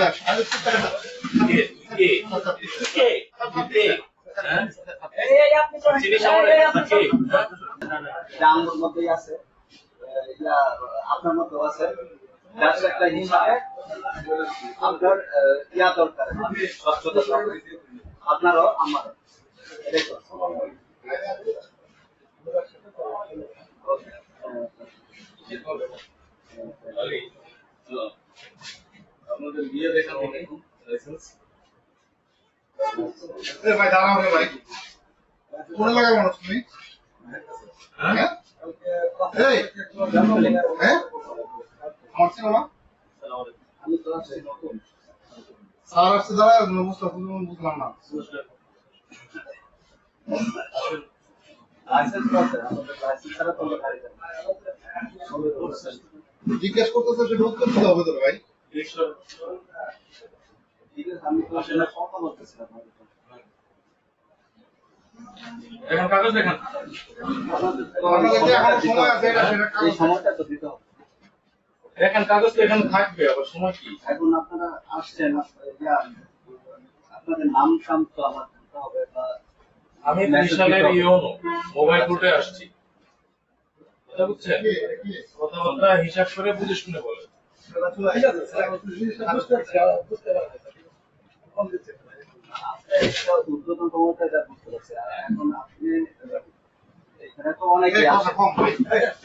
উল্লাস আমার মধ্যেই আছে, আপনার মধ্যেও আছে। একটা হিসাবে আপনার ইয়া দরকার, স্বচ্ছতা আপনারও আমারও। আপনাদের বিয়ে দেখা লাইসেন্স ভাই দাঁড়াও রে ভাই, কোন এলাকার মানুষ তুমি? হ্যাঁ এই হ্যাঁ আমার ছিল না আমি তো আছি নতুন। স্যার আসছে দাঁড়া, বুঝলাম না। লাইসেন্স আছে, আমাদের লাইসেন্স ছাড়া তো গাড়ি যাবে না। জিজ্ঞেস করতেছে সেটা উত্তর দিতে হবে তোর ভাই। ঠিক আছে, আমি তো আসলে কথা বলতেছিলাম। এখন কাগজ দেখান। সময় আছে, এই সময়টা তো দিতে হবে। দেখেন কাগজ তো এখানে থাকবে, আবার সময় কি? এখন আপনারা আসছেন, আপনাদের নাম টাম তো আমার জানতে হবে, বা আমি 3 সালের ইউনো মোবাইল কোর্টে আসছি, কথা বুঝছেন? কথাবার্তা হিসাব করে বুঝে শুনে বলেন। উদ্বোধন ক্ষমতা যা বুঝতে পারছি। এখন আপনি এখানে তো অনেকে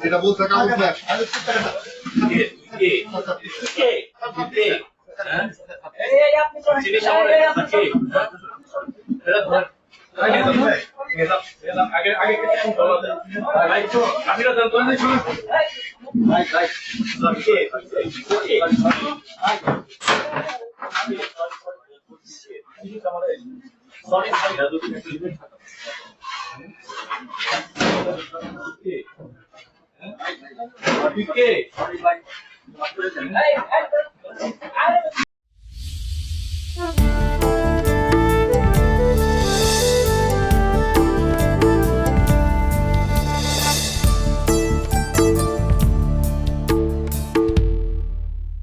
এটা বলতে কাগজ নিয়ে আস। Sorry,